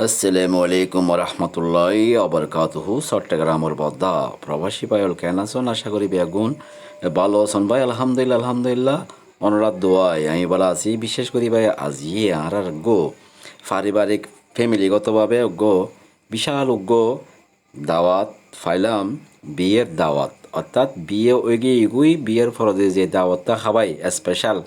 আসসালামু আলাইকুম রহমতুল্লাহি আবরকাতুহু। চট্টগ্রামের বদ্দা প্রবাসী পায়ল কেন আছেন? আশা করি বেগুন ভালো আছেন ভাই। আলহামদুলিল্লাহ আলহামদুলিল্লাহ অনুরাধ দোয়াই আমি ভালো আছি। বিশেষ করি ভাই আজি আর গো পারিবারিক ফ্যামিলিগতভাবে গো বিশাল দাওয়াত ফাইলাম, বিয়ের দাওয়াত, অর্থাৎ বিয়ে ওইগি ইগুই বিয়ের ফরদে যে দাওয়াতটা খাবাই স্পেশাল।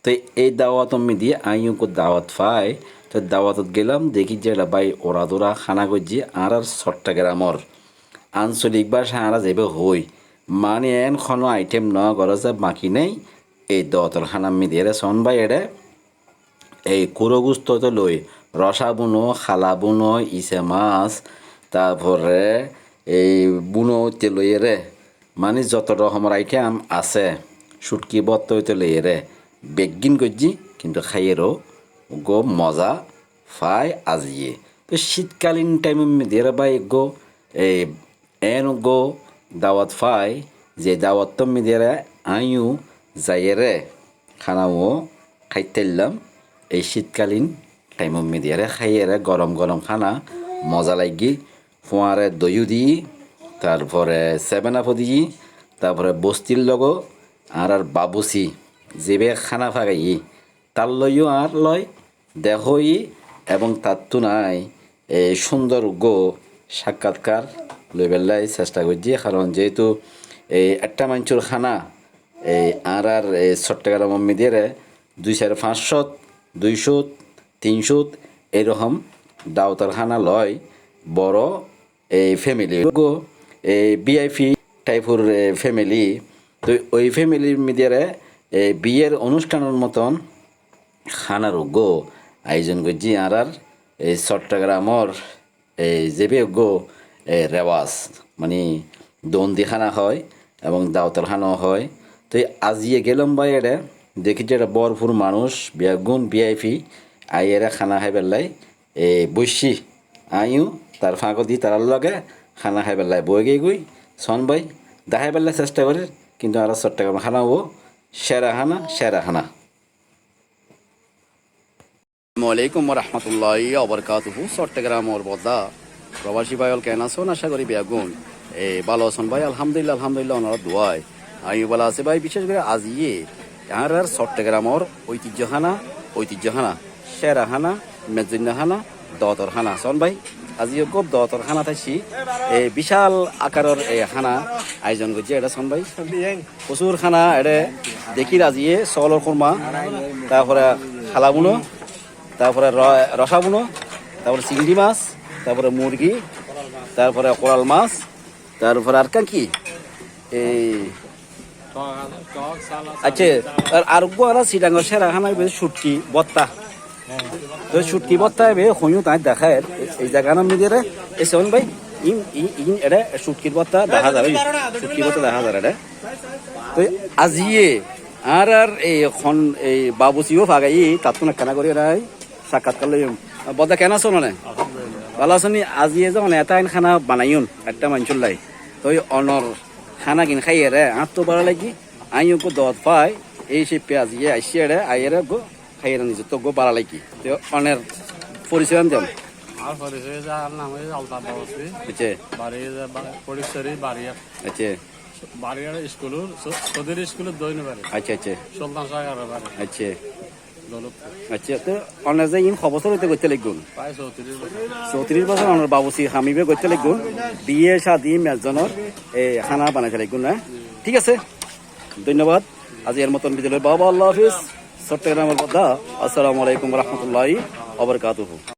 তো এই দাওয়াত আমি দিয়ে আইও দাওয়াত পাই। তো দাওয়াতত গেলাম, দেখি যে ভাই ওরা দোরা খানা করছি আর চট্টগ্রামর আঞ্চলিক ভাষা আর যাবে হই মানে এন কোনো আইটেম ন গরজে বাকি নেই। এই দাওয়াতর খানা আমি দিয়ে সন ভাই এডে এই কুরোগুস্ত তো লই রসা বুনো, খালা বুনো, ইসে মাছ, তারপরে এই বুনো হইতে লই রে, মানে যত রকমের আইটেম আছে সুটকি বত্ত হইতে লই রে বেগিন করছি, কিন্তু খাইয়েরও গো মজা ফাই আজিয়ে। তো শীতকালীন টাইম দিয়ে বাই গো এই এন গো দাওয়াত ফাই, যে দাওয়াত তো দিয়ে আইও যাইয়ে রে খানাও খাইতেলাম। এই শীতকালীন টাইম মিডিয়ারে খাইয়ে গরম গরম খানা মজা লাগি। ফোঁয়ারে দইও দিই, তারপরে 7 আপ দিই, তারপরে বস্তির লগো আর বাবুসি যেবে খানা ফাগাই তার লইও আর লয় দেহই, এবং তার তো নাই এই সুন্দর সাক্ষাৎকার লই বেলাই চেষ্টা করছি। কারণ যেহেতু এই একটা মানুষের খানা এই আর এই চট্টগ্রাম মিডিয়ারে 200-500 200 300 এরকম দাওতার খানা লয় বড় এই ফ্যামিলি গো, এই বিআইপি টাইপের ফ্যামিলি। তো ওই ফ্যামিলির মিডিয়ারে এই বিয়ের অনুষ্ঠানের মতন খানার গো আয়োজন করছি আর এই চট্টগ্রামর এই যেবে রেওয়াজ, মানে দন্দি খানা হয় এবং দাওতার খানাও হয়। তো আজিয়ে গেলাম ভাই এটা দেখি যে এটা বরপুর মানুষ বেগুন বিআইপি আইয়েরা খানা খাই পেলাই এই বসি আইও তার ফাঁকো দি তার লগে খানা খাই পেলাই বই গই সন ভাই দেখাই পেলাই চেষ্টা করে, কিন্তু আর চট্টগ্রাম খানা সেরা খানা। আসসালামাইকুম রহমতুল্লাহি আবরকাতুহু। চট্টগ্রামের বদ্দা প্রবাসী ভাইল কেন আছেন? আশা করি বেগুন ভালো আছেন ভাই। আলহামদুলিল্লাহ আলহামদুলিল্লাহ ওনারা দোয়াই আমি ভালো আছে ভাই। বিশেষ করে আজিয়ে আর চট্টগ্রামের ঐতিহ্যখানা সেরাখানা মেজন্যাখানা দতর খানা শোন ভাই। আজিও খুব দতর খানা থাকছি এই বিশাল আকারের এই খানা আয়োজন করছে এটা শোন ভাই। প্রচুর খানা এটা দেখি আজিয়ে চলর খুরমা, তারপরে খালা বুনো, তারপরে রসা বুনো, তারপরে চিংড়ি মাছ, তারপরে মুরগি, তারপরে কোরাল মাছ, তারপরে আর কি এই আচ্ছা আর সিটাঙ্গর সেরা খানা সুটকি বত্তা। তো সুটকি বত্তা হইও তাই দেখায় এই জায়গার মিডিয়ারে এসে ভাই এটা সুটকির বত্তা দেখা যাবে, সুটকি বত্তা দেখা যাবে এটা। তো আজিয়ে আর এই বাবুচিও ফাগাই তার তো কেনা করি নাই সাক্ষাৎকার লই বদা কেন আছো মানে ভালো আছো নি? আজিয়ে যখন এটা খানা বানাইন একটা মানুষের লাই, তো অনর খানা কিন খাইয়ে রে হাত তো বাড়া লাগি আইও দত পাই এই সে পেঁয়াজিয়ে আইসিয়ে রে আইয়েরে খাইয়ে নিজে তো বাড়া লাগি। তো অনের পরিচয় দেন। আর পরিচয় যার নাম হচ্ছে আলতাফ বাবুসি। আচ্ছা বাড়ি পরিচয় বাড়িয়া। আচ্ছা বাড়িয়ার স্কুলের সদর স্কুলের দইন বাড়ি। আচ্ছা আচ্ছা সুলতান সাগর বাড়ি। আচ্ছা দৌলতপুর। আচ্ছা। তো অনের যে খবর হইতে করতে লাগুন প্রায় 34 বছর। 34 বছর অনের বাবুসি হামিবে করতে লাগুন বিয়ে শাদি মেজনের এই খানা বানাইতে লাগুন না? ঠিক আছে, ধন্যবাদ। আজ এর মতন বিদ্যালয় বাবা আল্লাহ হাফিজ। চট্টগ্রামের কথা। আসসালামু আলাইকুম রহমতুল্লাহি আবরকাতুহু।